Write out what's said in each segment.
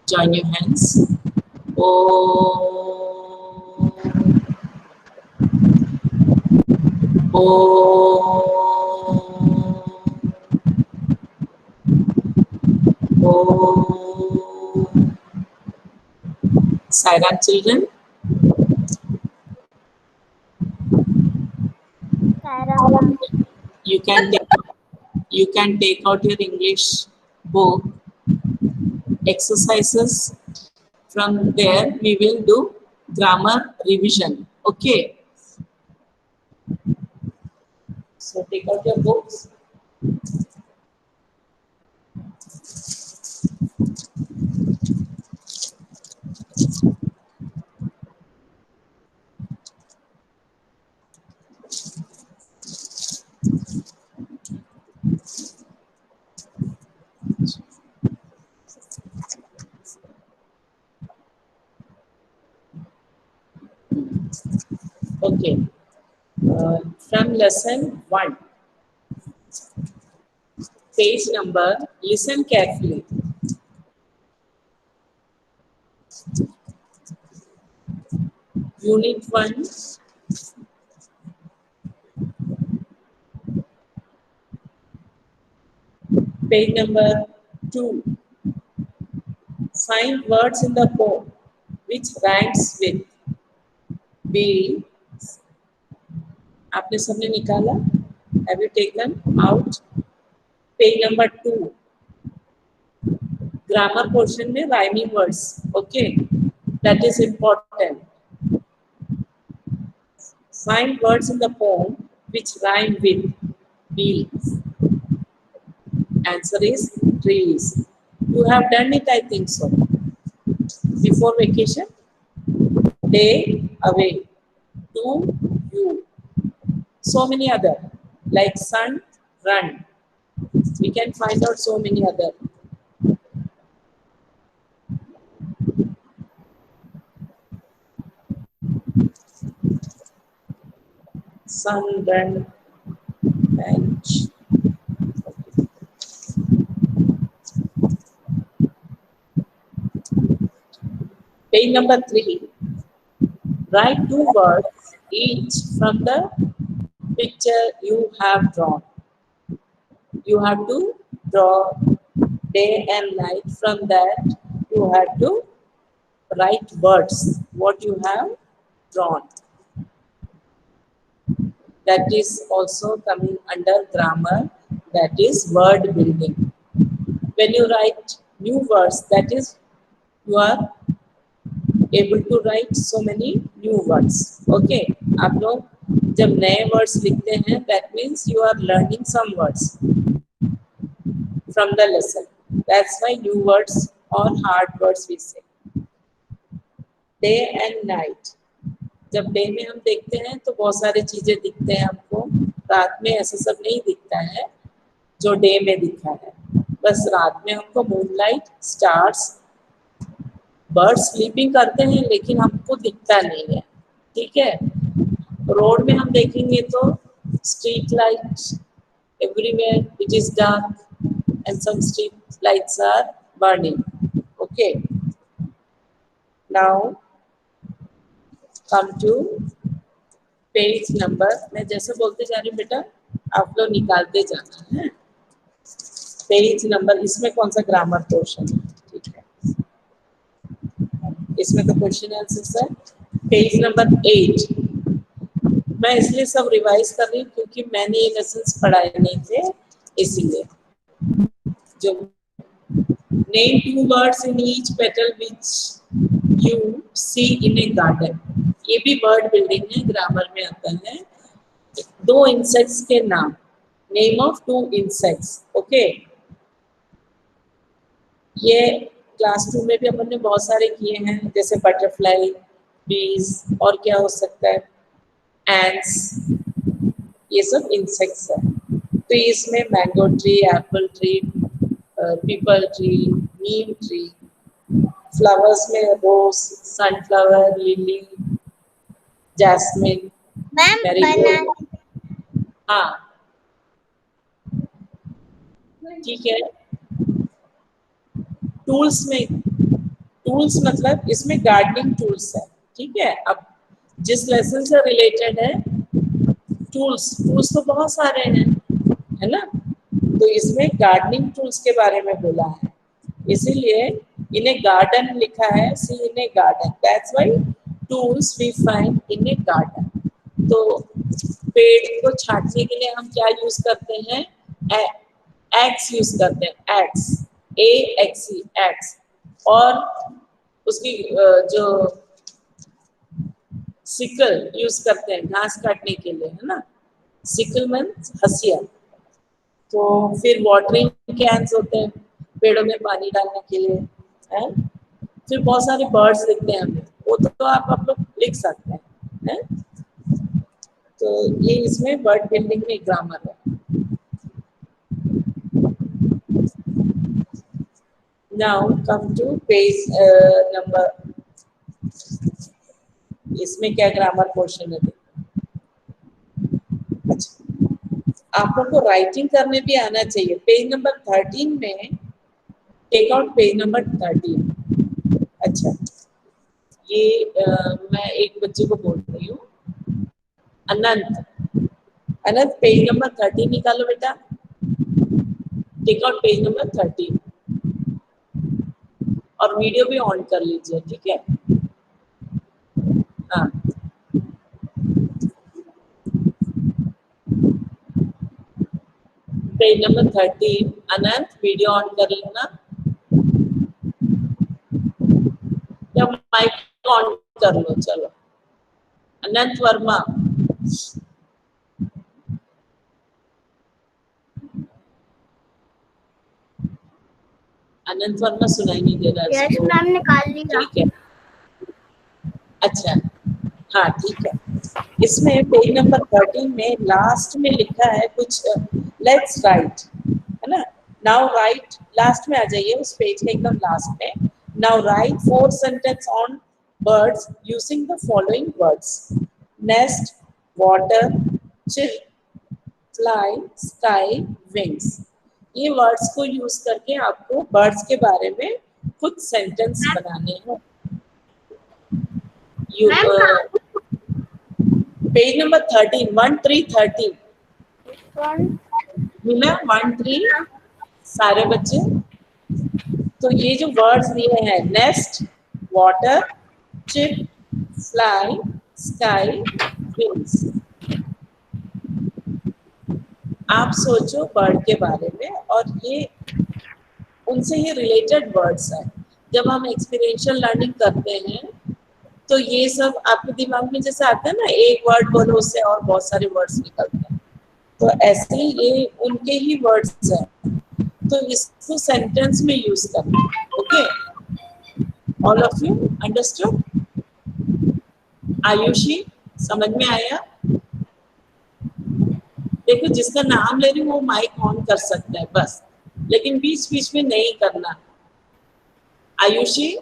Join your hands. Om. Om. Sai Ram, children. Saira ma'am. You can take out your English book exercises. From there we will do grammar revision. Okay, so take out your books. Okay, from lesson 1, page number, listen carefully. Unit 1, page number 2. Find words in the poem which rhymes with be. आपने सबने निकाला? Have you taken out? Page number 2. Grammar portion में rhyming words. Okay, that is important. Find words in the poem which rhyme with bees. Answer is trees. You have done it, I think so. Before vacation, day, away, to, you. So many other, like sun, run. We can find out so many other. Sun, run, bench. Page number 3. Write 2 words each from the picture you have drawn. You have to draw day and night. From that, you have to write words, what you have drawn. That is also coming under grammar, that is word building. When you write new words, that is you are able to write so many new words. Okay, आप लोग जब नए words लिखते हैं, that means you are learning some words from the lesson. That's why new words or hard words we say. Day and night. जब day में हम देखते हैं तो बहुत सारी चीजें दिखते हैं हमको, रात में ऐसा सब नहीं दिखता है जो डे में दिखा है. बस रात में हमको मूनलाइट, स्टार्स, बर्ड स्लीपिंग करते हैं लेकिन हमको दिखता नहीं है. ठीक है, रोड में हम देखेंगे तो street light everywhere it is dark and some street lights are burning. Okay, now come to page number. मैं जैसे बोलते जा रही हूँ बेटा, आप लोग निकालते जाना है. पेज नंबर, इसमें कौन सा ग्रामर पोर्शन है? ठीक है, इसमें तो क्वेश्चन आंसर है. Page number 8. मैं इसलिए सब रिवाइज कर रही हूँ क्योंकि मैंने ये लेसन्स पढ़ाए नहीं थे, इसीलिए. जो name 2 words in each petal which you see in a garden, ये भी वर्ड बिल्डिंग है, ग्रामर में आता है. 2 इंसेक्ट्स के नाम, नेम ऑफ 2 इंसेक्ट्स. ओके, ये क्लास 2 में भी अपन ने बहुत सारे किए हैं, जैसे बटरफ्लाई, बीज, और क्या हो सकता है, एंड्स, ये सब इंसेक्ट्स है. तो इसमें mango tree, apple tree, peepal tree, neem tree. Flowers में rose, sunflower, lily, jasmine, marigold. हाँ ठीक है. टूल्स में टूल्स मतलब इसमें गार्डनिंग टूल्स है, ठीक है। अब जिस लेसन से रिलेटेड है टूल्स, टूल्स तो बहुत सारे हैं, है ना। तो इसमें गार्डनिंग टूल्स के बारे में बोला है, इसीलिए इन ए गार्डन लिखा है, see in a garden, that's why tools we find in a garden. तो पेड़ को छांटने के लिए हम क्या यूज करते हैं, एक्स यूज करते हैं, एक्स, ए एक्स ई, एक्स। और उसकी जो सिकल यूज करते हैं घास काटने के लिए, है ना, सिकल मीन्स हसिया। तो फिर वाटरिंग कैन्स होते हैं पेड़ों में पानी डालने के लिए, है। फिर बहुत सारे बर्ड्स दिखते हैं हमें, वो तो आप लोग लिख सकते हैं, है? तो ये इसमें बर्ड बिल्डिंग में ग्रामर है। Now come to page number, इसमें क्या ग्रामर क्वेश्चन है। अच्छा, आप लोग को राइटिंग करने भी आना चाहिए। पेज नंबर 13 में टेक आउट पेज नंबर 13। अच्छा, ये मैं एक बच्चे को बोल रही हूँ, अनंत, अनंत पेज नंबर 13 निकालो बेटा, टेक आउट पेज नंबर 13 और वीडियो भी ऑन कर लीजिए, ठीक है। हाँ, page number 13, Anant video on कर लेना या माइक ऑन कर लो। चलो, अनंत वर्मा, अनंत वर्मा सुनाई नहीं दे रहा है। यस मैम, निकाल लिया। ठीक है, अच्छा, हाँ ठीक है। इसमें पेज नंबर 13 में लास्ट में लिखा है कुछ, लेट्स राइट, है ना। नाउ राइट, लास्ट में आ जाइए उस पेज के एकदम लास्ट में। Now right 4 sentence on birds using the following words, nest, water, chill, fly, sky, wings. ये वर्ड्स को यूज करके आपको बर्ड्स के बारे में कुछ सेंटेंस बनाने हैं। पेज नंबर 13, 1313 मिला, 13 सारे बच्चे। तो ये जो वर्ड्स दिए हैं, nest, water, chip, fly, sky, wings, आप सोचो बर्ड के बारे में, और ये उनसे ही रिलेटेड वर्ड्स हैं। जब हम एक्सपीरियंशियल लर्निंग करते हैं तो ये सब आपके दिमाग में जैसे आता है ना, एक वर्ड बोलो उससे और बहुत सारे वर्ड्स निकलते हैं, तो ऐसे ही ये उनके ही वर्ड्स हैं, तो इसको सेंटेंस में यूज करना। Okay, all of you understood? Ayushi, समझ में आया? देखो, जिसका नाम ले रही हूँ वो माइक ऑन कर सकता है बस, लेकिन बीच बीच में नहीं करना। आयुषी,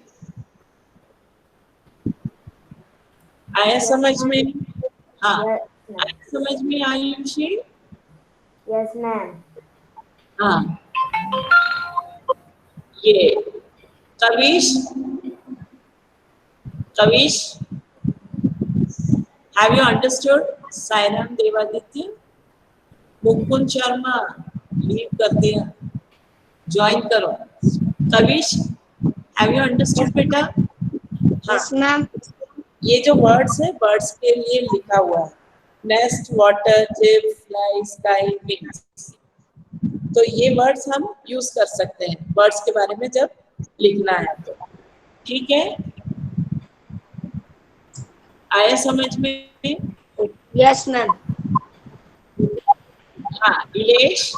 आया समझ में? हाँ, आया समझ में आयुषी? Yes ma'am. हाँ, ये Kavish, Kavish, have you understood? Sairam Devaditya, Mukund Sharma leave कर दिया, ज्वाइन करो। कविश, हैव यू अंडरस्टूड बेटा? Yes ma'am. ये जो वर्ड्स है, वर्ड्स के लिए लिखा हुआ है, nest, water, chip, fly, sky, wings. तो ये वर्ड्स हम यूज कर सकते हैं वर्ड्स के बारे में जब लिखना है तो, ठीक है। आया समझ में? Yes ma'am. हाँ, इलेश,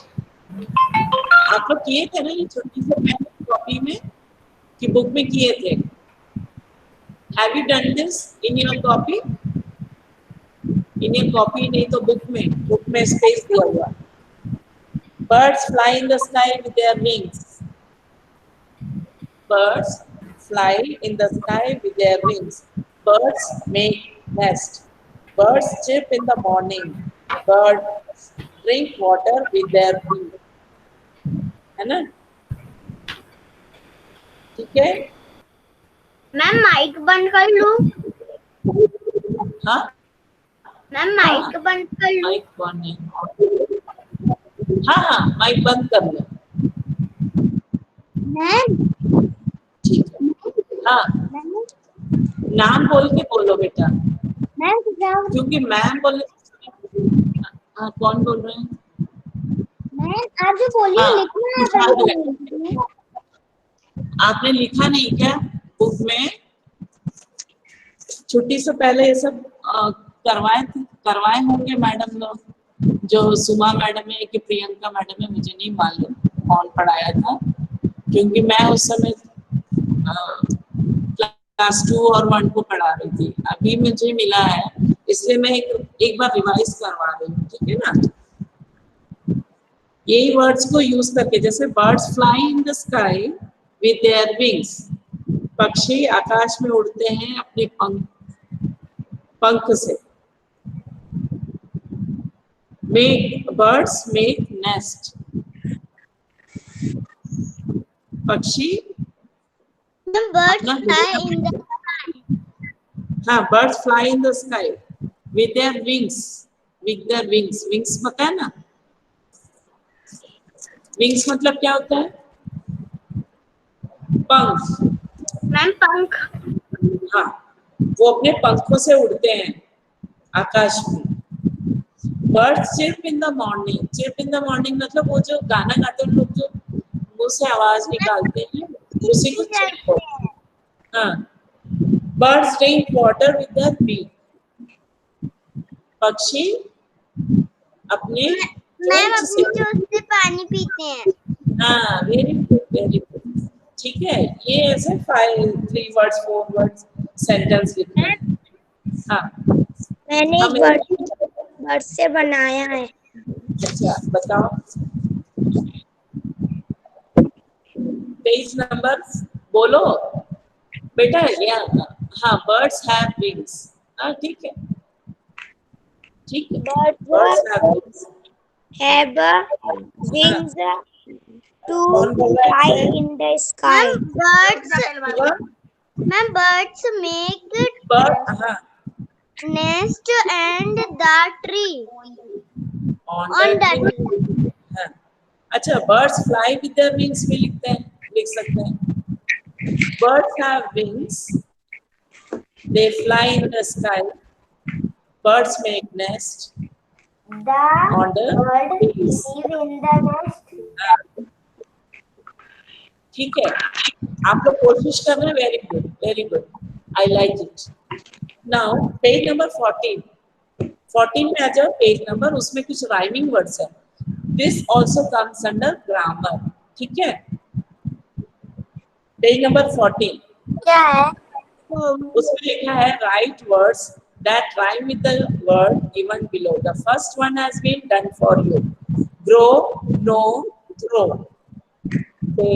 आप लोग किए थे ना ये छोटी सी कॉपी में कि बुक में किए थे? Have you done this in your copy? In your copy नहीं तो बुक में स्पेस दिया हुआ। Birds fly in the sky with their wings. Birds fly in the sky with their wings. Birds make nest. Birds chirp in the morning. Birds drink water with their beak. है ना? ठीक है? Ma'am mic बंद कर लूं? हाँ ma'am mic बंद कर लूं? माइक ऑन है। हाँ हाँ माइक बंद कर लो। मैम ठीक है। हाँ नाम बोल के बोलो बेटा, मैम क्योंकि मैम बोले। हाँ कौन बोल रहे हैं? मैम आप जो बोलिए हाँ लिखना है खुशहाल पहले। है। आपने लिखा नहीं क्या बुक में? छुट्टी से पहले ये सब करवाए होंगे मैडम लोग, जो सुमा मैडम है कि प्रियंका मैडम है, मुझे नहीं मालूम कौन पढ़ाया था, क्योंकि मैं उस समय क्लास 2 और 1 को पढ़ा रही थी। अभी मुझे मिला है इसलिए मैं एक बार रिवाइज करवा रही हूँ, ठीक है ना। यही वर्ड्स को यूज करके, जैसे birds fly in the sky with their wings, पक्षी आकाश में उड़ते हैं अपने पंख से। मेक बर्ड्स मेक नेस्ट, पक्षी बर्ड्स अपना फ्लाई इन द हाँ birds fly in the sky with their wings, with their wings. Wings पता है ना, विंग्स मतलब क्या होता है? पंख। मैम पंख। हाँ वो अपने पंखों से उड़ते हैं आकाश में। Birds chirp in the morning, chirp in the morning मतलब वो जो गाना गाते हैं लोग, जो मुंह से आवाज निकालते हैं, उसी को चिर्प बोलते हैं। हाँ birds drink water with their beak, पक्षी अपने मैम चोंच से। अपनी चोंच से पानी पीते हैं। हाँ वेरी गुड वेरी गुड। ठीक है, ये ऐसे 3 वर्ड्स 4 वर्ड्स सेंटेंस लिखना है। हाँ मैंने एक हमें वर्ड से बनाया है। अच्छा बताओ पेज नंबर बोलो बेटा। या हाँ बर्ड्स हैव विंग्स। हाँ ठीक है ठीक है। Birds have wings. Have हाँ wings to कौन बोल रहा fly है? in the sky. Ma'am, birds make bird हाँ nest and the tree. On On that the tree. tree. हाँ अच्छा birds fly with their wings भी लिखते हैं, लिख सकते हैं। Birds have wings, they fly in the sky, birds make nest The on the bird trees. live in the nest. ठीक है, आप लोग कोशिश कर रहे हैं, very good, I like it. Now page number 14 में आ जाओ, पेज नंबर, उसमें कुछ राइमिंग वर्ड्स है। This also comes under grammar, ठीक है। पेज नंबर 14 क्या है? उसमें लिखा है write words that rhyme with the word given below. The first one has been done for you. Grow, no, throw, bay,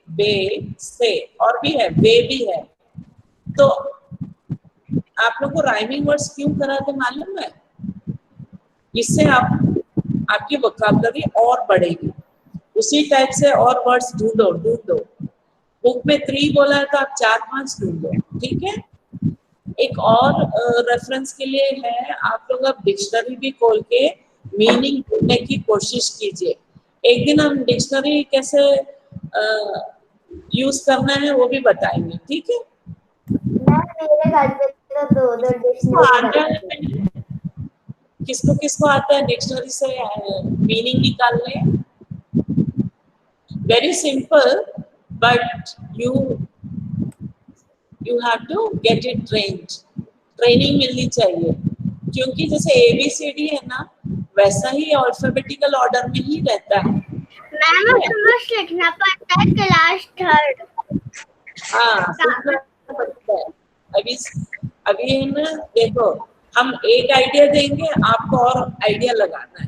bay, say, और भी है, वे भी है। तो आप लोग को राइमिंग वर्ड्स क्यों कराते मालूम है? इससे आपकी वोकैबुलरी और बढ़ेगी। उसी टाइप से और वर्ड्स ढूंढो। बुक में 3 बोला है तो आप 4-5 ढूंढो, ठीक है। एक और रेफरेंस के लिए है, आप लोग अब डिक्शनरी भी खोल के मीनिंग ढूंढने की कोशिश कीजिए। एक दिन हम डिक्शनरी कैसे यूज करना है वो भी बताएंगे, ठीक है। मेरे घर पे तो दो किसको आता डिक्शनरी है, किसको आता है डिक्शनरी से मीनिंग निकालने? Very simple, but you have to get it trained. Training मिलनी चाहिए, क्योंकि जैसे ABCD है ना, वैसा ही अल्फाबेटिकल ऑर्डर में ही रहता है। मैम बस लिखना पड़ता है क्लास 3rd। हाँ सीखना पड़ता है। अभी है ना, देखो हम एक आइडिया देंगे, आपको और आइडिया लगाना है,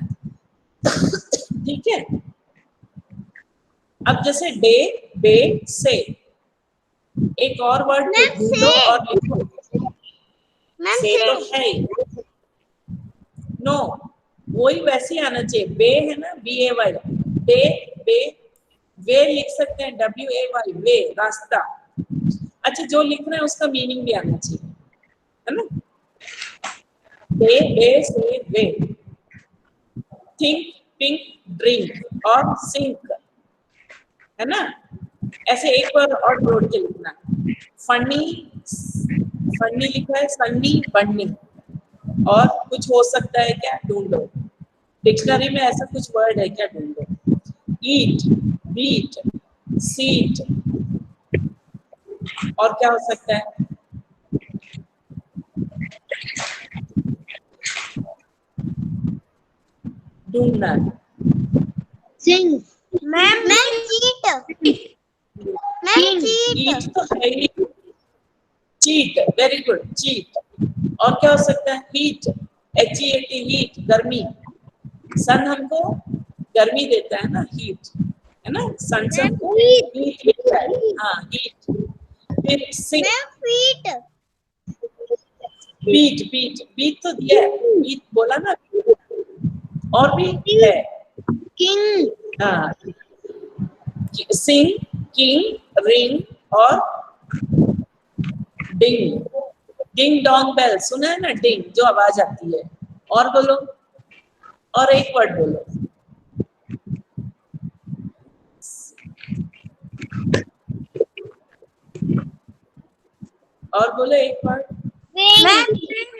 ठीक है। अब जैसे डे, बे, से, एक और वर्ड को ढूंढो और लिखो। से तो है ही, नो वही वैसे ही आना चाहिए। बे है ना, BAY, बे, बे, वे लिख सकते हैं, WAY, वे, रास्ता। अच्छा, जो लिख रहे हैं उसका मीनिंग भी आना चाहिए, है ना। दे से वे, थिंक पिंक ड्रिंक और सिंक, है ना। ऐसे एक बार और जोड़ के लिखना। फनी, फनी लिखा है, सन्नी बन्नी, और कुछ हो सकता है क्या, ढूंढो। डिक्शनरी में ऐसा कुछ वर्ड है क्या, ढूंढो। ईट, बीट, सीट, और क्या हो सकता है। ढूंढना है। Sing. Ma'am, cheat. Ma'am, cheat. ईट तो है ही, चीट, वेरी गुड, चीट। और क्या हो सकता है, हीट, HEAT, हीट, गर्मी। सन हमको गर्मी देता है ना, हीट, है ना। सन से हमको हीट देता है, हाँ हीट। फिर sink, Ma'am, feet. Beat, beat, beat तो दिया है, बीट बोला ना। और भी है, King. हाँ, सिंग, किंग, रिंग और डिंग। डिंग डोंग बेल, सुना है ना, डिंग जो आवाज आती है। और बोलो, और एक वर्ड बोलो। और बोलो एक word. Wing. Ma'am, wing.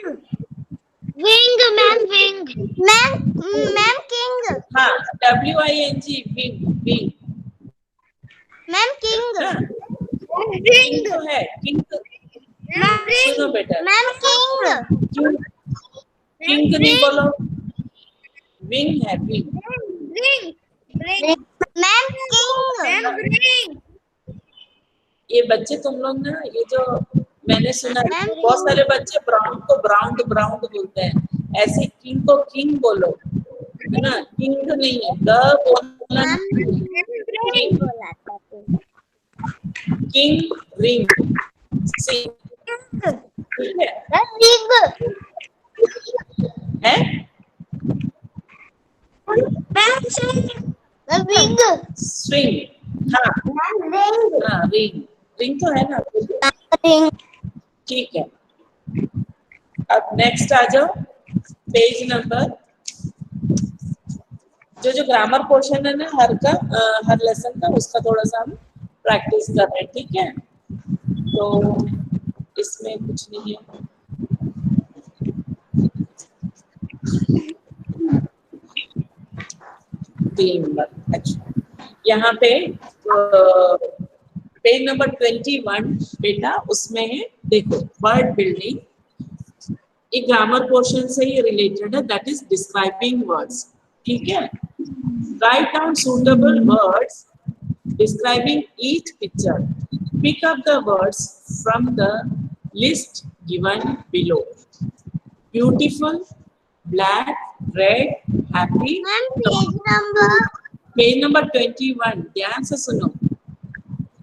Ma'am, wing. Ma'am, king. हाँ, WING, wing, wing. Ma'am, king. हाँ, Ring. किंग तो है, किंग तो, Ma'am, ring. सुनो बेटा, Ma'am, king. किंग, किंग नहीं बोलो, विंग है, wing. Ring. Ring. Ma'am, king. Ma'am, ring. ये बच्चे तुम लोग ना, ये जो मैंने सुना है, Ma'am, बहुत सारे बच्चे ब्राउन को ब्राउन ब्राउन बोलते हैं, ऐसे किंग को किंग बोलो, है ना। किंग नहीं है, द बोलना, ring बोला था तू। किंग, रिंग, सिंग, ठीक है। Ring. है Ma'am, swing. Ring. स्विंग, हाँ Ma'am, ring. हाँ, रिंग, रिंग तो है ना, Ring. ठीक है। अब नेक्स्ट आ जाओ, पेज नंबर, जो ग्रामर पोर्शन है ना हर का, हर लेसन का, उसका थोड़ा सा हम प्रैक्टिस कर रहे हैं, ठीक है। तो इसमें कुछ नहीं है। अच्छा, यहाँ पे पेज नंबर 21 बेटा, उसमें है देखो, वर्ड बिल्डिंग, ये ग्रामर पोर्शन से ही रिलेटेड है, दैट इज डिस्क्राइबिंग वर्ड्स, ठीक है। Write down suitable words describing each picture. Pick up the words from the list given below. Beautiful, black, red, happy. Ma'am, page number. Page number 21. ध्यान से सुनो।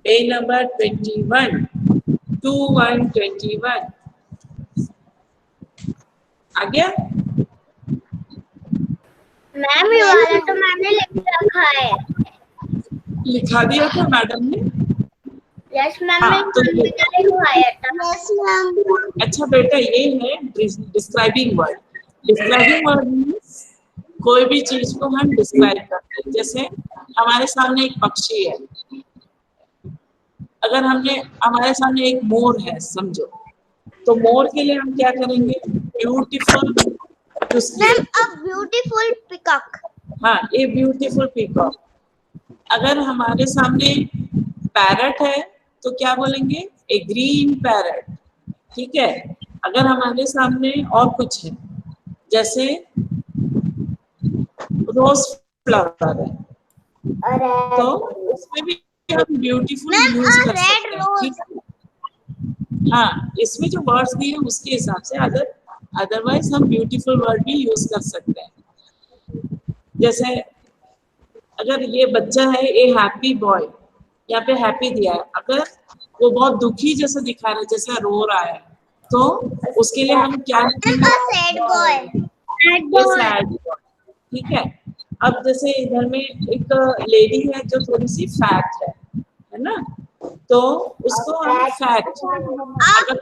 Page number 21. 21. आ गया? Ma'am, ये वाला तो मैंने लिख रखा है। लिखा दिया था मैडम ने? यस मैम, हाँ, तो मैंने लिखवाया था। Yes ma'am. अच्छा बेटा, ये है describing word. Describing word means कोई भी चीज को हम डिस्क्राइब करते हैं। जैसे हमारे सामने एक पक्षी है, अगर हमारे सामने एक मोर है समझो, तो मोर के लिए हम क्या करेंगे, beautiful. Ma'am, a beautiful peacock. हाँ, ए ब्यूटीफुल पीकॉक। अगर हमारे सामने पैरट है तो क्या बोलेंगे, ए ग्रीन पैरट, ठीक है। अगर हमारे सामने और कुछ है, जैसे रोज फ्लावर है, तो उसमें भी हम ब्यूटीफुल यूज कर सकते हैं, ठीक है। हाँ, इसमें जो वर्ड्स दिए हैं उसके हिसाब से, अदरवाइज हम ब्यूटीफुल वर्ड भी यूज कर सकते हैं। जैसे अगर ये बच्चा है, ए हैप्पी बॉय, यहाँ पे हैप्पी दिया है, अगर वो बहुत दुखी जैसा दिखा रहा है, जैसा रो रहा है, तो उसके लिए हम क्या लिखेंगे, sad boy. Sad sad boy, ठीक है। अब जैसे इधर में एक लेडी है जो थोड़ी सी फैट है ना, तो उसको हम फैट, अगर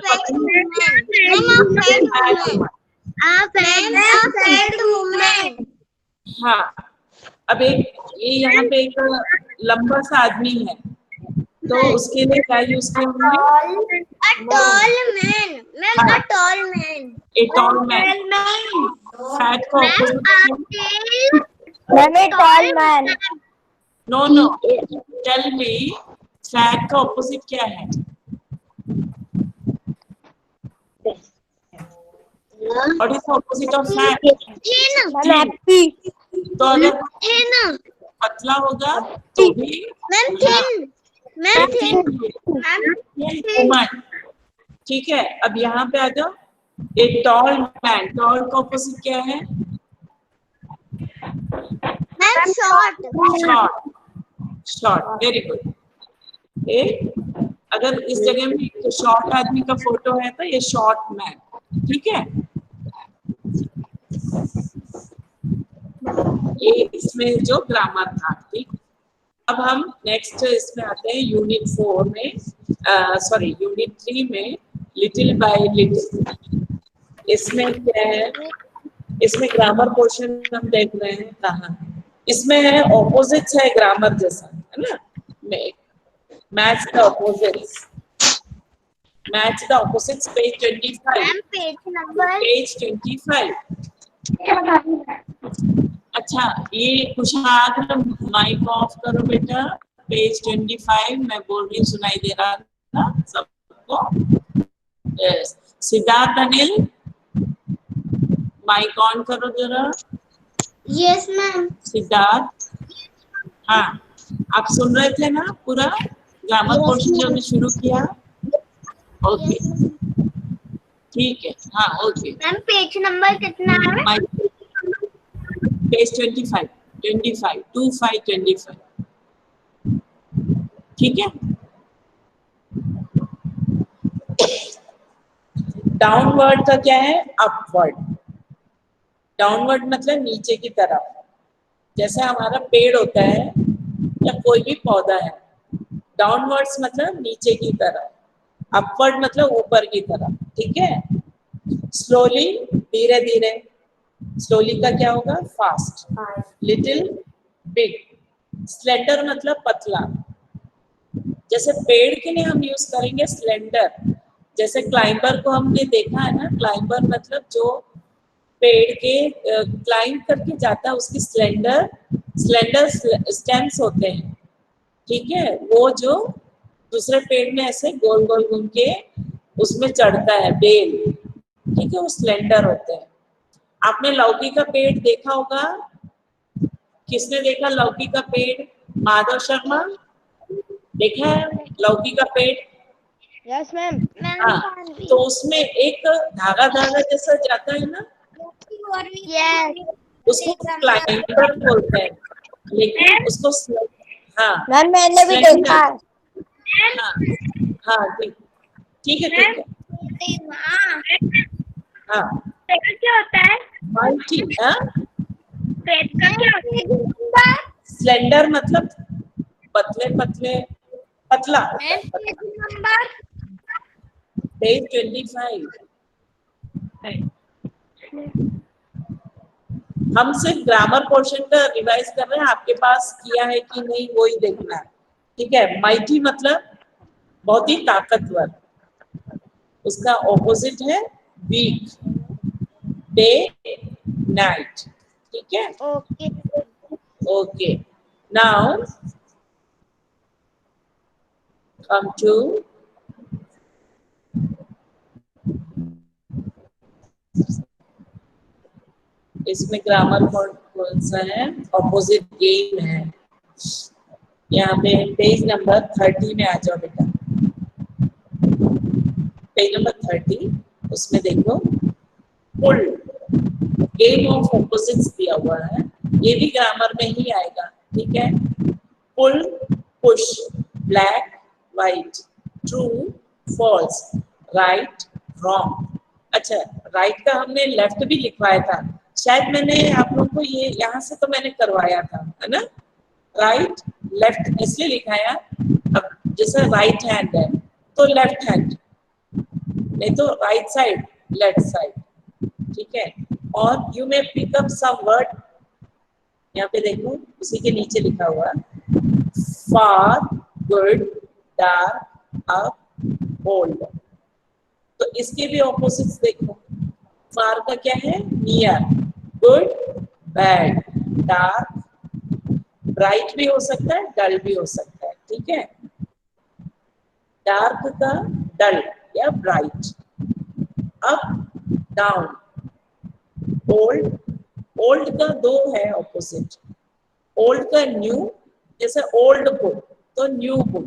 हाँ, अब एक ये यहाँ पे एक लंबा सा आदमी है, तो उसके लिए क्या यूज करेंगे? A tall man. फैट का opposite, no no, tell me, fat का ऑपोजिट क्या है? What is the opposite of fat? तो अगर पतला होगा तो भी वुमन, ठीक है। अब यहाँ पे आ जाओ, एक टॉल मैन, टॉल का ऑपोजिट क्या है? Short, short, very good. अगर इस जगह में शॉर्ट आदमी का फोटो है तो ये शॉर्ट मैन, ठीक है। ये इसमें जो ग्रामर था, ठीक। अब हम नेक्स्ट इसमें आते हैं यूनिट 4 में, सॉरी यूनिट 3 में, लिटिल बाय लिटिल। इसमें क्या है? इसमें ग्रामर पोर्शन हम देख रहे हैं कहाँ, इसमें है ऑपोजिट्स है ग्रामर जैसा, है ना। Match the opposites, match the opposites, page 25, page 25। अच्छा, ये कुशाग्र माइक ऑफ करो बेटा, पेज 25 मैं बोल रही, सुनाई दे रहा था सबको? Yes. Siddharth Anil, mike on करो जरा। Yes ma'am. सिद्धार्थ, हाँ, आप सुन रहे थे ना पूरा ग्रामर पोर्शन जो हमने शुरू किया? ओके, ठीक है, हाँ, ओके। मैम पेज नंबर कितना है? पेज 25, 25, ठीक है। डाउनवर्ड का क्या है? अपवर्ड। डाउनवर्ड मतलब नीचे की तरफ, जैसे हमारा पेड़ होता है या कोई भी पौधा है। डाउनवर्ड्स मतलब नीचे की तरफ, अपवर्ड मतलब ऊपर की तरफ, ठीक है। स्लोली, धीरे धीरे। स्लोली का क्या होगा? फास्ट। Little, big. स्लेंडर मतलब पतला, जैसे पेड़ के लिए हम यूज करेंगे स्लेंडर। जैसे क्लाइंबर को हमने देखा है ना, क्लाइंबर मतलब जो पेड़ के क्लाइंब करके जाता है, उसकी स्लेंडर स्टेम्स होते हैं, ठीक है। वो जो दूसरे पेड़ में ऐसे गोल गोल घूम के उसमें चढ़ता है, बेल, ठीक है, वो स्लेंडर होते हैं। आपने लौकी का पेड़ देखा होगा? किसने देखा लौकी का पेड़? माधव शर्मा देखा है लौकी का पेड़? Yes ma'am. हाँ, तो उसमें एक धागा धागा जैसा जाता है ना, उसको क्लाइंबर बोलते हैं, लेकिन उसको हाँ मैम मैंने भी देखा है। हाँ हाँ, ठीक है, ठीक है, हाँ। क्या होता है? माल्टी, हाँ, पेज का क्या होता है? स्लेंडर मतलब पतले पतले, पतला। पेज 25। हम सिर्फ ग्रामर पोर्शन का रिवाइज कर रहे हैं, आपके पास किया है कि नहीं वो ही देखना है, ठीक है। माइटी मतलब बहुत ही ताकतवर, उसका ऑपोजिट है वीक, डे नाइट, ठीक है। Okay. Okay, now come to इसमें ग्रामर कौन सा है? ऑपोजिट गेम है। यहाँ पे पेज नंबर 30 में आ जाओ बेटा, पेज नंबर 30, उसमें देखो पुल, गेम ऑफ ऑपोजिट्स दिया हुआ है, ये भी ग्रामर में ही आएगा, ठीक है। Pull, push, black, white, true, false, right, wrong. अच्छा, राइट का हमने लेफ्ट भी लिखवाया था, शायद मैंने आप लोगों को ये यहाँ से तो मैंने करवाया था, है ना। राइट लेफ्ट इसलिए लिखाया, अब जैसे राइट हैंड है तो लेफ्ट हैंड, नहीं तो राइट साइड लेफ्ट साइड, ठीक है। और you may pick up some word, यहाँ पे देखो उसी के नीचे लिखा हुआ far, good, dark, up, old. तो इसके भी ऑपोजिट्स देखो, फार का क्या है, near, good, bad, dark, bright भी हो सकता है, डल भी हो सकता है, ठीक है। डार्क का डल या bright, up, down, old, old का दो है ऑपोजिट, ओल्ड का न्यू, जैसे ओल्ड बुक तो न्यू बुक,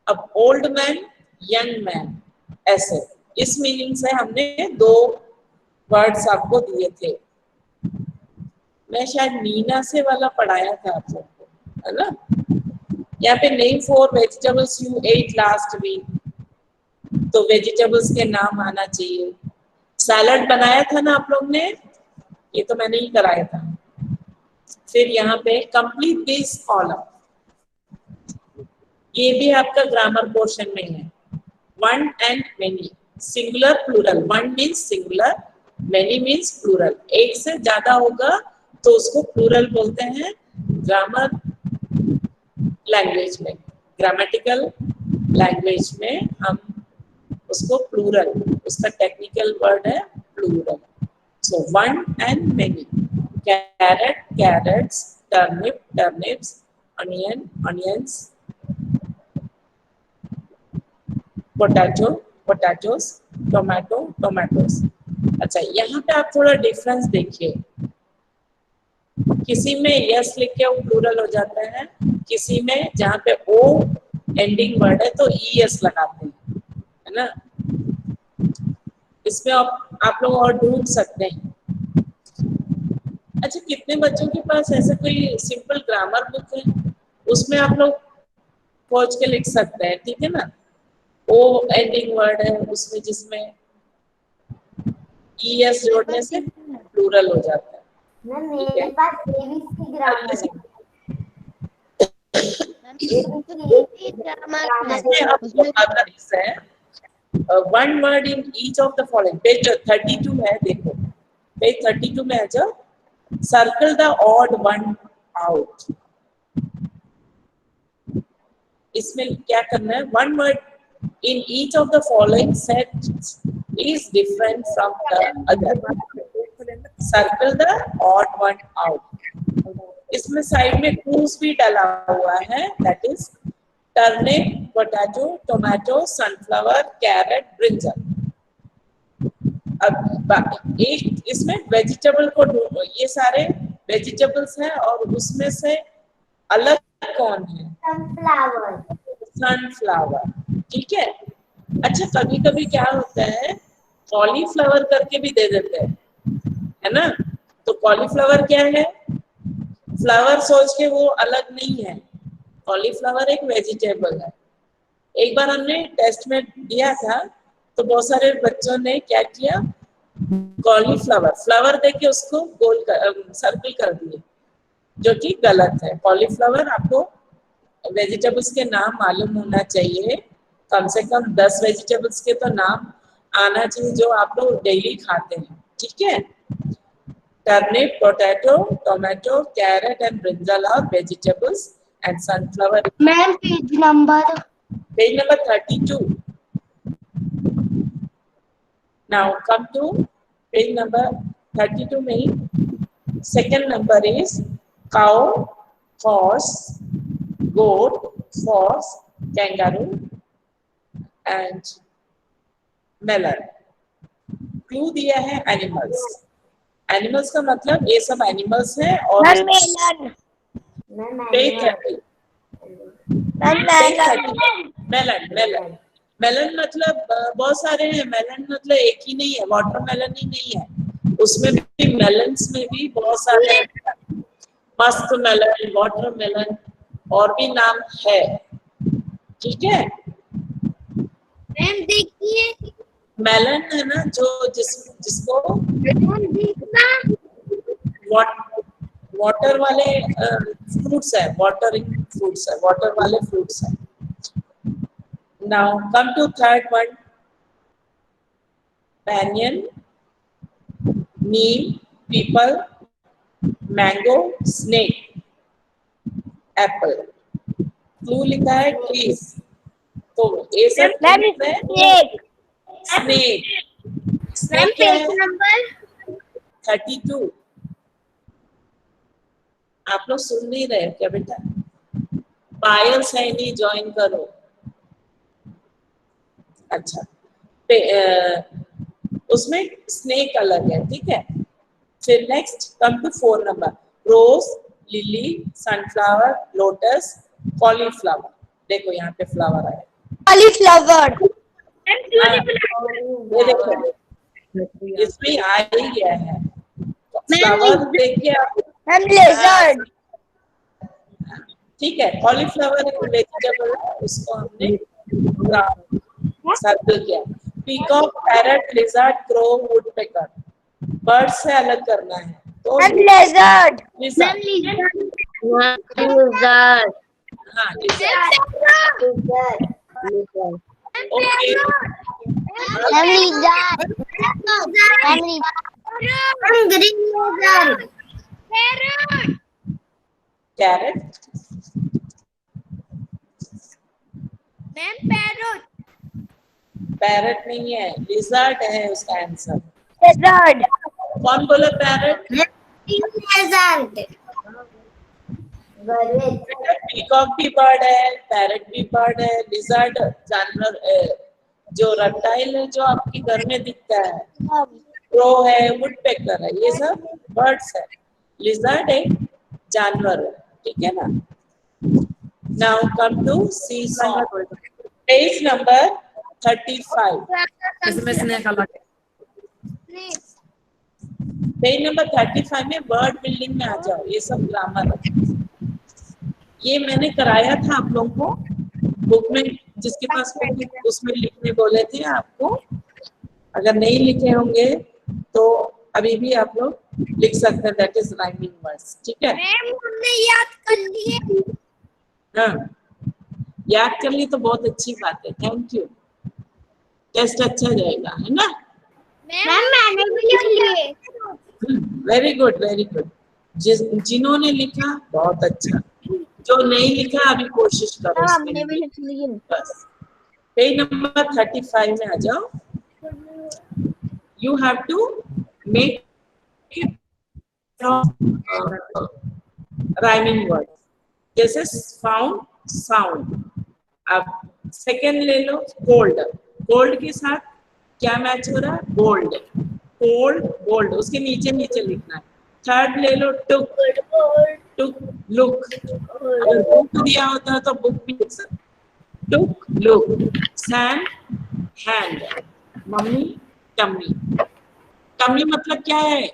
अब ओल्ड मैन, यंग मैन, ऐसे इस मीनिंग से हमने दो वर्ड्स आपको दिए थे। मैं शायद नीना से वाला पढ़ाया था आप लोगों को, है ना। यहाँ पे name for vegetables you ate last week, तो वेजिटेबल्स के नाम आना चाहिए। सैलड बनाया था ना आप लोग ने, ये तो मैंने ही कराया था। फिर यहाँ पे कंप्लीट दिस कॉलम, ये भी आपका ग्रामर पोर्शन में है। One and many, singular plural, one means singular, many means plural, एक से ज्यादा होगा तो उसको प्लूरल बोलते हैं ग्रामर लैंग्वेज में, ग्रामेटिकल लैंग्वेज में हम उसको प्लूरल, उसका टेक्निकल वर्ड है plural. So one and many, carrot, carrots, turnip, turnips, onion, onions, potato, potatoes, tomato, tomatoes. अच्छा, यहाँ पे आप थोड़ा डिफरेंस देखिए, किसी में यस लिख के वो प्लूरल हो जाता है, किसी में जहाँ पे ओ एंडिंग वर्ड है तो ई एस लगाते हैं, है ना। इसमें आप लोग और ढूंढ सकते हैं। अच्छा, कितने बच्चों के पास ऐसा कोई सिंपल ग्रामर बुक है, उसमें आप लोग खोज के लिख सकते हैं, ठीक है ना। ओ एंडिंग वर्ड है उसमें, जिसमें ई एस जोड़ने से प्लूरल हो जाता है। मेरे पास एबीसी ग्रामर है। One word in each of the following, page 32 है, देखो पेज 32 में है जो circle the odd one out. इसमें क्या करना है, one word in each of the following sets is different from the other. Circle the odd one out. इसमें साइड में क्रूज भी डाला हुआ है, that is turnip, potato, tomato, sunflower, carrot, brinjal. अब एक इसमें वेजिटेबल को, ये सारे वेजिटेबल्स हैं और उसमें से अलग कौन है, सनफ्लावर, सनफ्लावर, ठीक है। अच्छा, कभी कभी क्या होता है, कॉलीफ्लावर करके भी दे देते हैं, है ना। तो कॉलीफ्लावर क्या है, फ्लावर सोच के वो अलग नहीं है, कॉलीफ्लावर एक वेजिटेबल है। एक बार हमने टेस्ट में दिया था तो बहुत सारे बच्चों ने क्या किया, कॉलीफ्लावर फ्लावर देख के उसको गोल सर्कल कर दिए, जो कि गलत है। कॉलीफ्लावर, आपको वेजिटेबल्स के नाम मालूम होना चाहिए, कम से कम 10 वेजिटेबल्स के तो नाम आना चाहिए जो आप लोग डेली खाते हैं, ठीक है। Turnip, potato, tomato, carrot and brinjal are vegetables and sunflower. Ma'am page number 32. Now come to page number 32 में second number is cow, horse, goat, horse, kangaroo and melon. Clue दिया है एनिमल्स, एनिमल्स का मतलब ये सब animals हैं। और melon, melon मतलब बहुत सारे हैं, मेलन मतलब एक ही नहीं है, वाटरमेलन ही नहीं है, उसमें भी मेलन्स में भी बहुत सारे हैं, मस्क मेलन, वाटरमेलन और भी नाम है, ठीक है। मैम देखिए, मेलन है ना, जो जिसको वाटर वाले फ्रूट्स है, वाटरिंग फ्रूट्स है, वाटर वाले फ्रूट्स है। Now come to third one. Banyan, neem, people, mango, snake, apple. Clue लिखा है trees. तो ये सब Ma'am, है snake. snake. मैम Snake क्या पेज है? नंबर 32. आप लोग सुन नहीं रहे क्या बेटा? पायल सैनी ज्वाइन करो. अच्छा, उसमें स्नेक अलग है, ठीक है. फिर next come to 4 number. Rose, lily, sunflower, lotus, cauliflower. देखो यहाँ पे फ्लावर आया. Cauliflower. ये देखो इसमें आ ही गया है. फ्लावर देख के आप Ma'am, lizard. ठीक है. कॉलीफ्लावर एक वेजिटेबल है, उसको हमने सर्कल किया. Peacock, parrot, lizard, crow, woodpecker. Bird से अलग करना है तो Ma'am, lizard. lizard. Lizard. हाँ lizard. Okay. Ma'am, lizard. Ma'am, lizard. Carrot. Parrot नहीं है, लिजर्ड है उसका आंसर. Lizard. कौन बोला पैरट? पीकॉक भी बर्ड है, पैरट भी बर्ड है, लिजर्ड जानवर जो रेप्टाइल है जो आपके घर में दिखता है. क्रो है, वुडपेकर है, ये सब बर्ड्स है. लिजर्ड एक जानवर है, ठीक है ना. Now come to sea song. Page number 35. इसमें स्नेक अलग है. पेज नंबर 35 में वर्ड बिल्डिंग में आ जाओ. ये सब ग्रामर है. ये मैंने कराया था आप लोगों को बुक में. जिसके पास बुक उसमें लिखने बोले थे आपको. अगर नहीं लिखे होंगे तो अभी भी आप लोग लिख सकते हैं. That is rhyming words. ठीक है. हमने याद कर लिए. हाँ, याद कर ली तो बहुत अच्छी बात है. Thank you. टेस्ट अच्छा जाएगा, है ना. मैम मैंने भी लिख लिए. Very good, very good. जिन्होंने लिखा बहुत अच्छा. जो नहीं लिखा अभी कोशिश करो. हमने भी लिख लिए. बस पेज नंबर 35 में आ जाओ. You have to make rhyming word. जैसे फाउंड, साउंड. अब सेकेंड ले लो. गोल्ड. गोल्ड के साथ क्या मैच हो रहा है? गोल्ड. Gold, gold. उसके नीचे नीचे लिखना है. थर्ड ले लो. टुक, टुक, लुक. अगर बुक दिया होता तो बुक भी लिख सकते. Took, look. Sand, hand. Mummy, tummy. Tummy मतलब क्या है?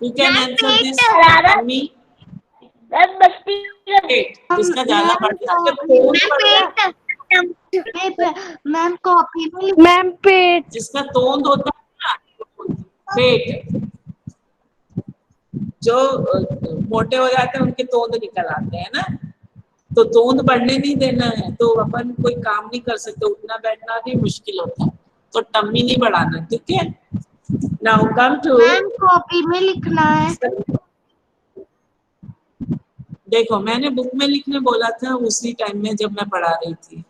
Who can answer this? Tummy. पेट. जिसका ज्यादा बढ़ता है. मैम कॉपी में. मैम पेट. जिसका तोंद होता है ना, पेट. जो मोटे हो जाते हैं उनके तोंद निकल आते हैं ना. तो तोंद बढ़ने नहीं देना है तो अपन कोई काम नहीं कर सकते. उठना बैठना भी मुश्किल होता है. तो टम्मी नहीं बढ़ाना. ठीक है. Now come to. Ma'am copy में लिखना है. देखो मैंने बुक में लिखने बोला था उसी टाइम में जब मैं पढ़ा रही थी.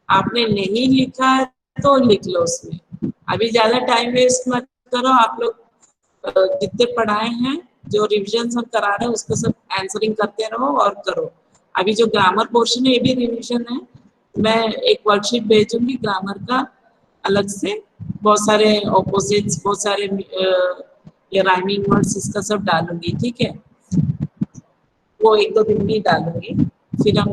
आपने नहीं लिखा है तो लिख लो उसमें. अभी ज्यादा टाइम वेस्ट मत करो. आप लोग जितने पढ़ाए हैं जो रिवीजन सब करा रहे हैं उसको सब आंसरिंग करते रहो और करो. अभी जो ग्रामर पोर्शन है ये भी रिवीजन है. मैं एक वर्कशीट भेजूंगी ग्रामर का अलग से. बहुत सारे ऑपोजिट्स, बहुत सारे ये राइमिंग वर्ड्स इसका सब डालूंगी. ठीक है. वो 1-2 दिन में डालूंगी. फिर हम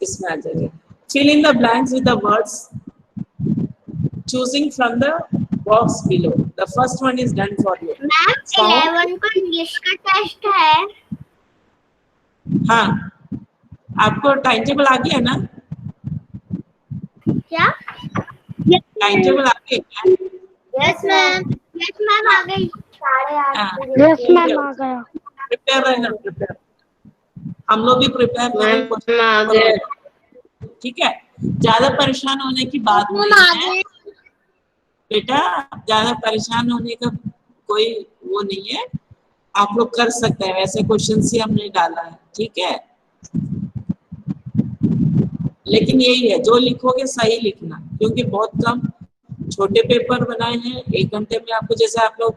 इसमें आ जाएंगे. Fill in the blanks with the words choosing from the box below. The first one is done for you. Ma'am 11 को इंग्लिश का टेस्ट है. हाँ, आपको टाइम टेबल आ गया ना? क्या? टाइम टेबल आ गया? Yes ma'am. यस मैम आ गई. 8:30. यस मैम आ गया. प्रिपेयर रहना. प्रिपेयर. हम लोग भी प्रिपेयर करें, ठीक है। ज्यादा परेशान होने की बात नहीं है बेटा, ज्यादा परेशान होने का कोई वो नहीं है, आप लोग कर सकते हैं, वैसे क्वेश्चन ही हमने डाला है, ठीक है। लेकिन यही है, जो लिखोगे सही लिखना, क्योंकि बहुत कम छोटे पेपर बनाए हैं। 1 घंटे में आपको, जैसे आप लोग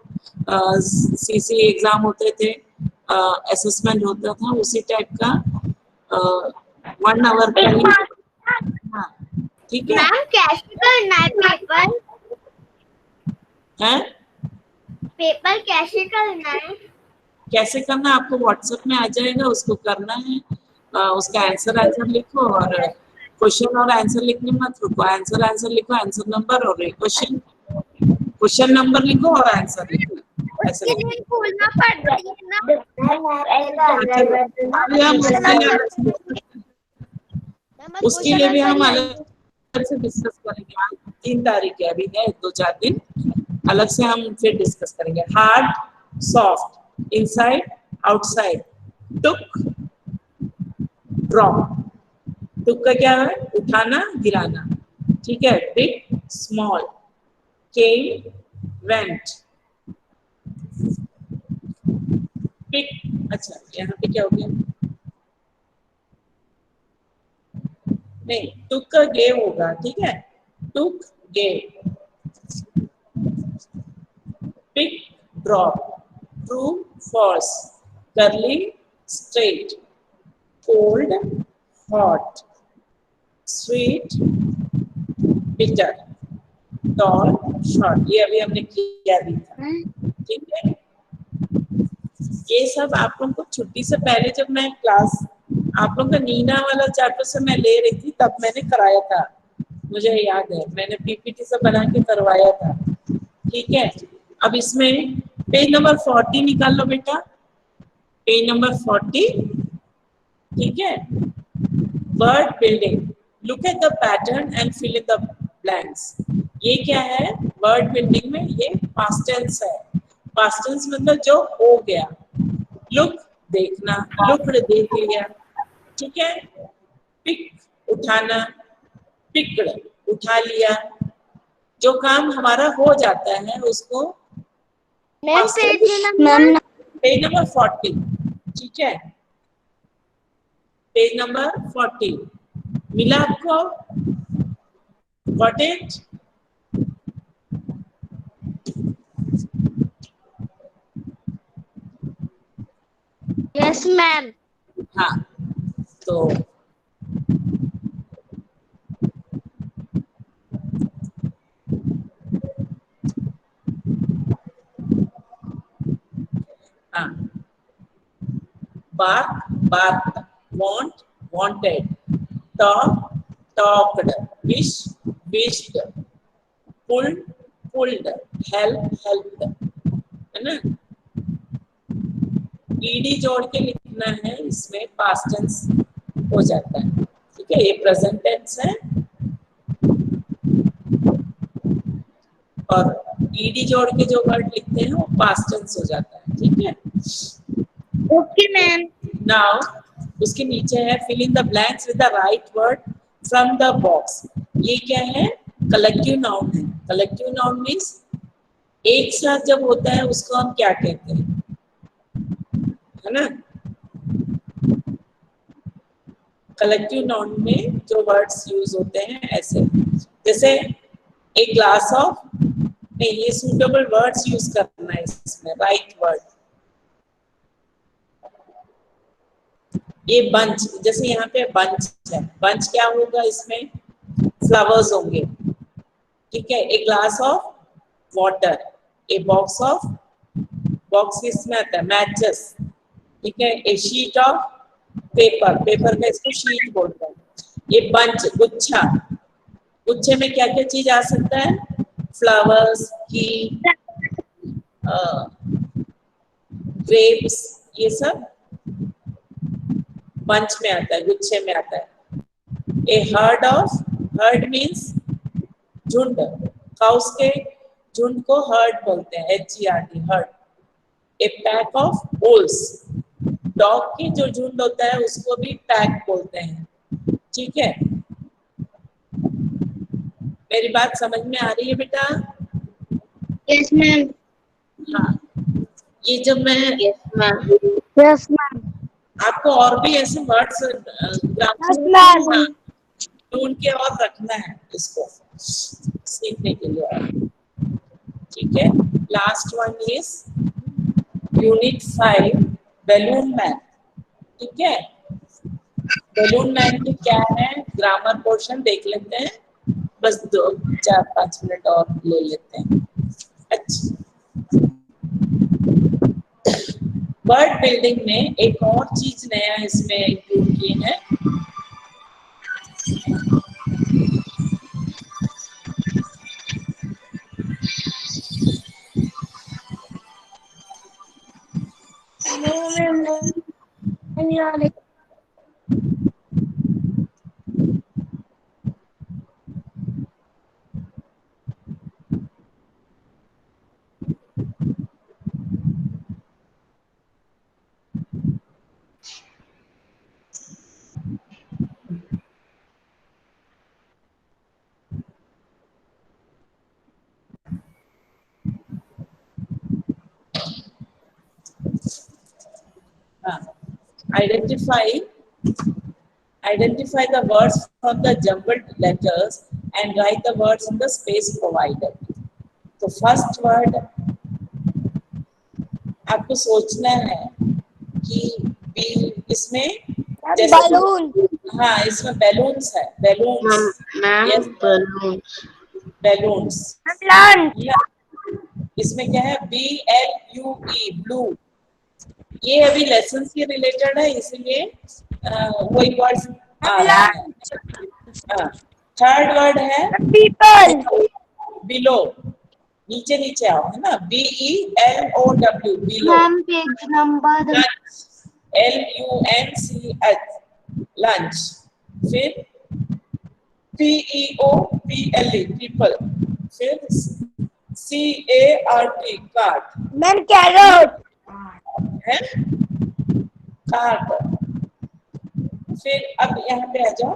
सीसी एग्जाम होते थे, असेसमेंट होता था, उसी टाइप का 1 आवर का ही, हाँ ठीक है। मैम कैसे करना है पेपर? हैं? पेपर कैसे करना है? कैसे करना, आपको व्हाट्सएप में आ जाएगा, उसको करना है, उसका आंसर लिखो, और क्वेश्चन और आंसर लिखने मत रुको, आंसर लिखो, आंसर नंबर और क्वेश्चन नंबर लिखो और आंसर लिखो, ऐसे उसके लिखो। लिए खोलना पड़ता है ना। उसके लिए भी हम अलग से डिस्कस करेंगे। आज 3 तारीख है, अभी है 2-4 दिन, अलग से हम फिर डिस्कस करेंगे। हार्ड, सॉफ्ट, इनसाइड, आउटसाइड, टुक, ड्रॉप। टुक का क्या है? उठाना, गिराना, ठीक है। बिग, स्मॉल, केम, वेंट, पिक। अच्छा, यहाँ पे क्या हो गया? नहीं, टुक का गे होगा, ठीक है। Took, gave, pick, drop, true, false, curly, straight, cold, hot, sweet, bitter, tall, short. ये अभी हमने किया भी था, ठीक है। ये सब आप लोगों को छुट्टी से पहले, जब मैं क्लास आप लोगों का नीना वाला चैप्टर से मैं ले रही थी, तब मैंने कराया था, मुझे याद है, मैंने पीपीटी से बना के करवाया था, ठीक है। अब इसमें पेज नंबर 40 निकाल लो बेटा, पेज नंबर 40, ठीक है। Word building, look at the pattern and fill in the blanks. ये क्या है? वर्ड बिल्डिंग में ये पास्ट टेंस है। पास्ट टेंस मतलब जो हो गया। लुक, देखना, लुक्ड, देख लिया, ठीक है। पिक, उठाना, पिक्ड, उठा लिया। जो काम हमारा हो जाता है उसको पेज नंबर 40, ठीक है। पेज नंबर 40 मिला आपको? Got it? Yes ma'am. हाँ, तो हाँ, bark, barked, want, wanted, talk, talked, wish, wished, pulled, pulled, help, helped, है ना। ईडी जोड़ के लिखना है, इसमें पास्ट टेंस हो जाता है, ठीक है। ये प्रेजेंट टेंस है और ईडी जोड़ के जो वर्ड लिखते हैं वो पास्ट टेंस हो जाता है, ठीक है। Okay ma'am. नाउ उसके नीचे है fill in the blanks with the right word from the box. ये क्या है? कलेक्टिव नाउन है। कलेक्टिव नाउन मीन्स एक साथ जब होता है उसको हम क्या कहते हैं, है ना। कलेक्टिव नाउन में जो वर्ड्स यूज होते हैं ऐसे, जैसे एक ग्लास ऑफ, नहीं, ये सूटेबल वर्ड्स यूज करना है इसमें, राइट वर्ड। ये बंच, जैसे यहाँ पे बंच है, बंच क्या होगा? इसमें फ्लावर्स होंगे, ठीक है। A glass of water, a box of, box किसमें आता है? मैचेस, ठीक है। ए शीट ऑफ पेपर, पेपर का इसको शीट बोलते हैं। ये बंच, गुच्छा, गुच्छे में क्या क्या चीज आ सकता है? फ्लावर्स, की, ग्रेप्स, ये सब बंच में आता है, गुच्छे में आता है। A herd of, herd means झुंड, काउस के झुंड को हर्ड बोलते हैं, HERD, herd. A pack of owls, dog की जो झुंड होता है उसको भी पैक बोलते हैं, ठीक है। मेरी बात समझ में आ रही है बेटा? Yes, ma'am. हाँ, ये जब मैं Yes, ma'am. आपको और भी ऐसे वर्ड्स Yes, ma'am. ढूंढ के और रखना है इसको सीखने के लिए, ठीक है। Last one is unit 5 balloon man, ठीक है। बैलून मैन की क्या है, ग्रामर पोर्शन देख लेते हैं, बस 2-4-5 मिनट और ले लेते हैं। अच्छा, वर्ड बिल्डिंग में एक और चीज नया इसमें इंक्लूड की है, No, ma'am. No. identify the words from the jumbled letters and write the words in the space provided. तो फर्स्ट वर्ड आपको सोचना है कि इसमें Balloon. हाँ, इसमें बैलून्स है, balloons, Ma'am, balloons. Balloons. Plant. इसमें क्या है, BLUE, ब्लू। ये अभी लेसन से रिलेटेड है, इसलिए वही वर्ड्स आ रहा है। थर्ड वर्ड है People. बिलो, नीचे नीचे आओ, है ना, BELOW, below. Ma'am, page number. LUNCH, lunch. फिर PEOPLE, पीपल। फिर CART, कार्ट Ma'am, carrot. है, कार्ट। फिर अब यहाँ पे आ जाओ,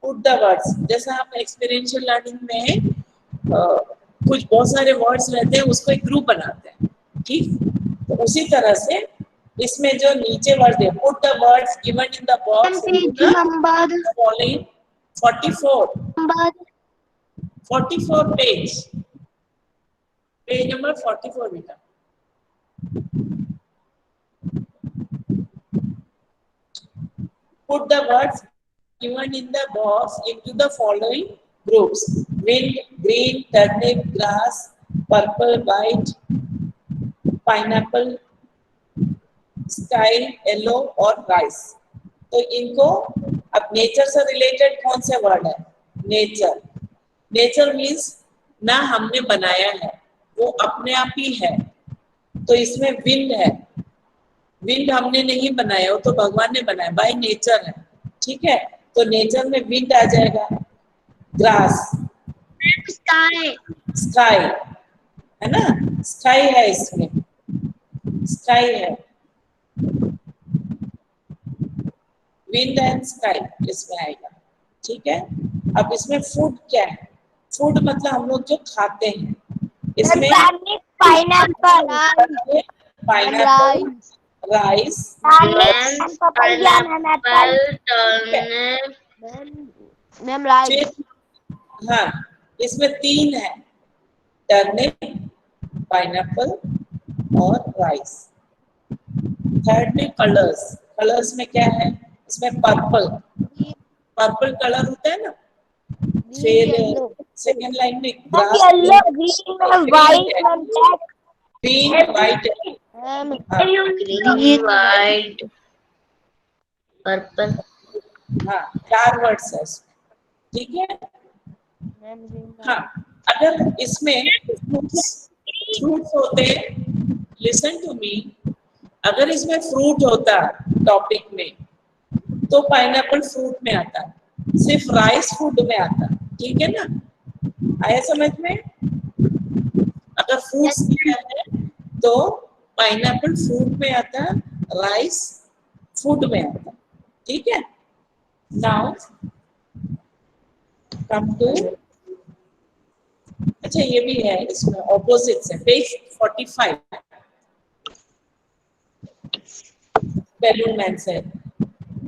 पुट द वर्ड्स। जैसा हम एक्सपीरियंशियल लर्निंग में कुछ बहुत सारे वर्ड्स रहते हैं, उसको एक ग्रुप बनाते हैं, ठीक। तो उसी तरह से इसमें जो नीचे वर्ड है, put the words given in the box Page number. Following 44 page, page number 44 बेटा। Put the words given in the box into the following groups: wind, green, turnip, grass, purple, white, pineapple, sky, yellow और rice। तो इनको अब nature से related कौन से word है, nature. Nature means ना हमने बनाया है, वो अपने आप ही है। तो इसमें विंड है, विंड हमने नहीं बनाया, वो तो भगवान ने बनाया, बाय नेचर है, ठीक है। तो नेचर में विंड आ जाएगा। Grass, Sky. स्काई, है ना, स्काई है, इसमें स्काई है, विंड एंड स्काई इसमें आएगा, ठीक है। अब इसमें फूड क्या है, फूड मतलब हम लोग जो खाते हैं, इसमें Pineapple. Pineapple, rice, Ma'am, rice. हाँ, इसमें 3 है, टर्निप, पाइनएप्पल और राइस। थर्ड में कलर्स, कलर्स में क्या है, इसमें पर्पल, पर्पल कलर होता है ना। फिर सेकेंड लाइन में grass, Yellow, green, white, black. Green, white, Green, white, purple. हाँ, 4 वर्ड्स है इसमें, ठीक है। हाँ, अगर इसमें फ्रूट्स होते, लिसन टू मी, अगर इसमें फ्रूट होता टॉपिक में तो पाइनएप्पल फ्रूट में आता, सिर्फ राइस फूड में आता, ठीक है ना, आया समझ में। अगर फ्रूट्स दिया है तो पाइनएप्पल फ्रूट में आता, राइस फूड में आता है, ठीक है। नाउ कम टू, अच्छा ये भी है इसमें ऑपोजिट है, पेज 45 बैलून मैन से,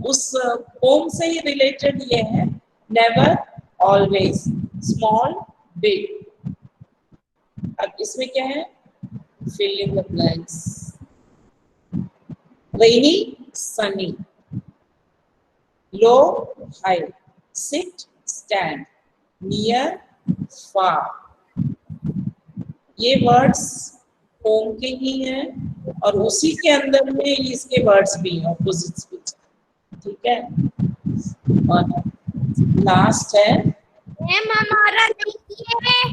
उस पोम से ही रिलेटेड ये है, नेवर ऑलवेज स्मॉल बिग। अब इसमें क्या है, fill in the blanks, rainy sunny, low high, sit stand, near far, ये वर्ड्स होम के ही हैं और उसी के अंदर में इसके वर्ड्स भी हैं, ऑपोजिट्स भी, ठीक है। और लास्ट है मैम हमारा देखिए मैम,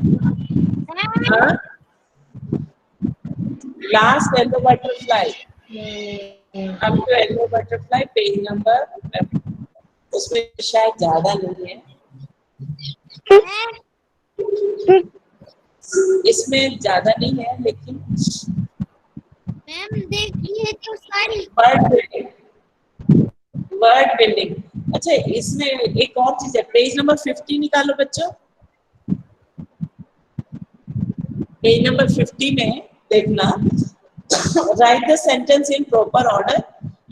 लास्ट येलो बटरफ्लाई। अब जो येलो बटरफ्लाई पेज नंबर, उसमें शायद ज्यादा नहीं है, इसमें ज्यादा नहीं है, लेकिन मैम देखिए तो सारी वर्ड बिल्डिंग, वर्ड बिल्डिंग। अच्छा इसमें एक और चीज है, पेज नंबर 50 निकालो बच्चों, पेज नंबर 50 में देखना, write the sentence in proper order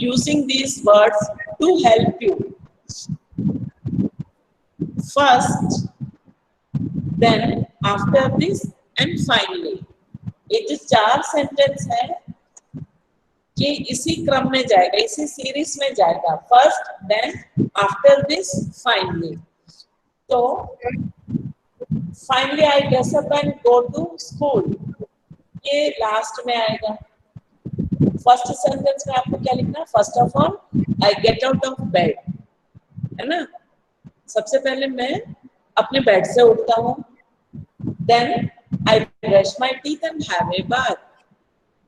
using these words to help you. First, then, after this and finally. ये जो 4 सेंटेंस है कि इसी क्रम में जाएगा, इसी सीरीज में जाएगा, first then after this finally. तो finally I dress up and go to school, ये लास्ट में आएगा। फर्स्ट सेंटेंस में आपको क्या लिखना है, first of all I get out of bed, है ना, सबसे पहले मैं अपने बेड से उठता हूँ। Then I brush my teeth and have a bath,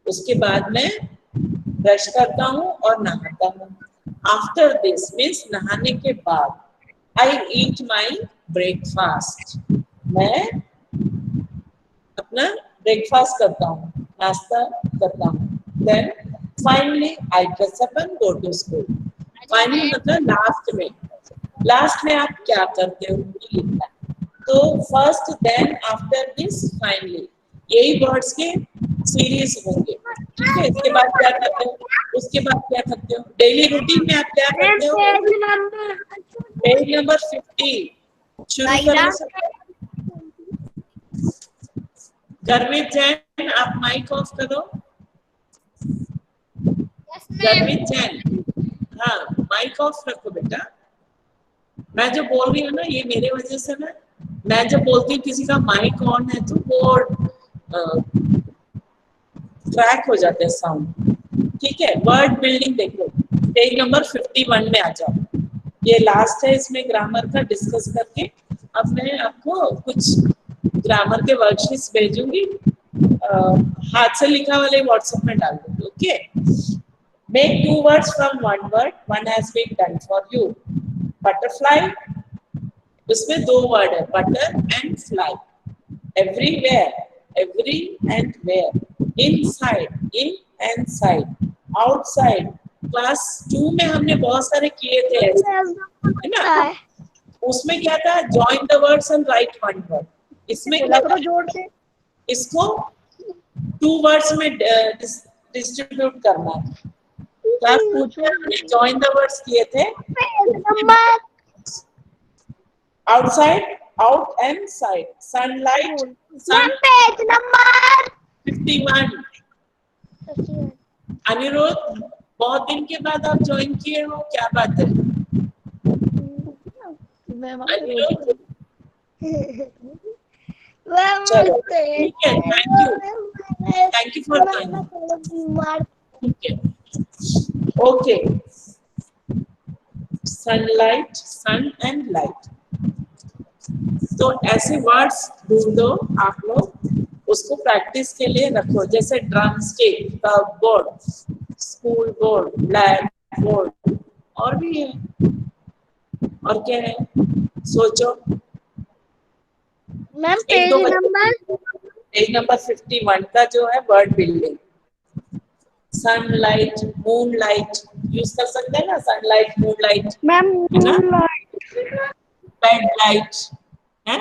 उसके बाद मैं ब्रश करता हूँ और नहाता हूँ। आफ्टर दिस मीन्स नहाने के बाद आई ईट माई ब्रेकफास्ट, मैं अपना ब्रेकफास्ट करता हूँ, नाश्ता करता हूँ। Then finally I dress up and go to school, finally मतलब लास्ट में, लास्ट में आप क्या करते हो ये लिखना है। तो first then after this finally, यही वर्ड्स के सीरीज होंगे, ठीक है। इसके बाद क्या करते हो, उसके बाद क्या करते हो, डेली रूटीन में आप क्या करते हो, पेज नंबर 50 शुरू करने से गर्मित जैन, आप माइक ऑफ करो, गर्मित जैन, हाँ माइक ऑफ रखो बेटा। मैं जो बोल रही हूँ ना, ये मेरे वजह से ना, मैं जब बोलती हूँ किसी का माइक ऑन है तो वो ट्रैक हो जाते हैं साउंड, ठीक है। वर्ड बिल्डिंग देखो, पेज नंबर 51 में आ जाओ, ये लास्ट है इसमें ग्रामर का डिस्कस करके। अब मैं आपको कुछ ग्रामर के वर्कशीट्स भेजूंगी, हाथ से लिखा वाले व्हाट्सएप में डाल दूंगी, okay. Make 2 words from 1 word, one has been done for you. Butterfly, उसमें 2 वर्ड है, butter and fly. Everywhere, every and where. Inside, in and side. Outside, class 2 में हमने बहुत सारे किए थे, है ना। उसमें क्या था, join the words and right 1 word। इसमें क्या था, इसको 2 words में डिस्ट्रीब्यूट करना है। क्लास 2 में हमने जॉइन द वर्ड्स किए थे, outside, out and side. Sunlight, sun, page number 51। Aniruddh, बहुत दिन के बाद आप ज्वाइन किए हो, क्या बात है अनिरुद्ध? चलो ठीक है, थैंक यू फॉर ज्वाइनिंग, ठीक है, okay. Sunlight, sun and light, तो ऐसे वर्ड्स ढूंढो आप लोग, उसको प्रैक्टिस के लिए रखो, जैसे drum stick, cup board, school board, black board, और भी है, और क्या है सोचो। मैम पेज नंबर 51 का जो है word building, sunlight, moonlight use कर सकते हैं ना, सनलाइट, मूनलाइट, मैम है ना, बेड लाइट है,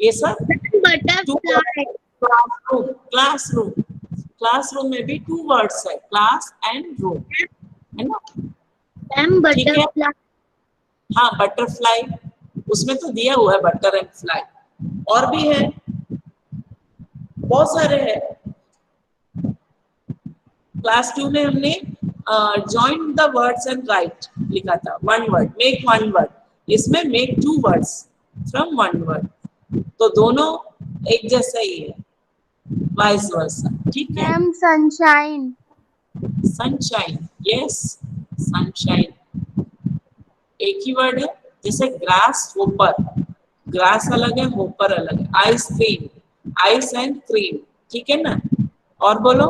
ये सब। बटरफ्लाई। क्लासरूम, क्लासरूम, क्लासरूम में भी 2 वर्ड्स है, क्लास एंड रूम, है ना। मैम ठीक है, बटरफ्लाई। हाँ बटरफ्लाई, उसमें तो दिया हुआ है बटर एंड फ्लाई, और भी है, बहुत सारे हैं। क्लास 2 में हमने join the words and right लिखा था, 1 वर्ड, मेक 1 वर्ड, इसमें मेक 2 वर्ड्स फ्रॉम 1 वर्ड, तो दोनों एक जैसा ही है, वाइस वर्सा, ठीक है। Ma'am sunshine. Sunshine, yes, sunshine एक ही वर्ड है, जैसे ग्रास होपर, ग्रास अलग है, होपर अलग है। आइसक्रीम, आइस एंड क्रीम, ठीक है ना। और बोलो,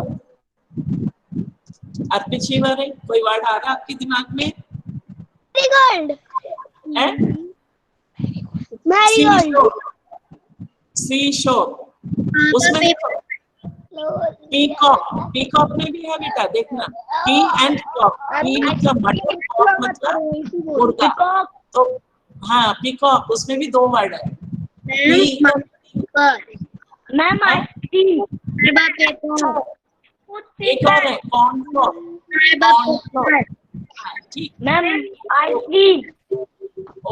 अर्पित शिवर है, कोई वर्ड आ रहा है आपके दिमाग में? मैरीगोल्ड। है? मैरीगोल्ड। सी शोर, उसमें पीकॉक, पीकॉक में भी है बेटा, देखना, पी एंड कॉक, पी मतलब मटन, कॉक मतलब मुर्गा, तो हाँ पीकॉक, उसमें भी 2 वर्ड है। मैम हाँ? एक और है कॉर्नफ्लोर, कॉर्नफ्लोर, ठीक, मैम आइसक्रीम।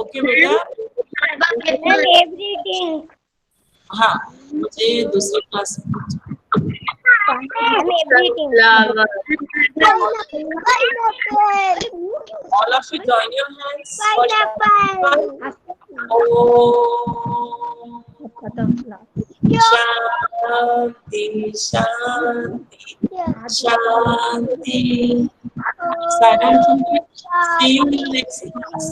ओके बेटा। एवरीथिंग। हाँ, मुझे दूसरी class all of you join your hands. Shanti, Shanti, Shanti. Silent. See you in the next class.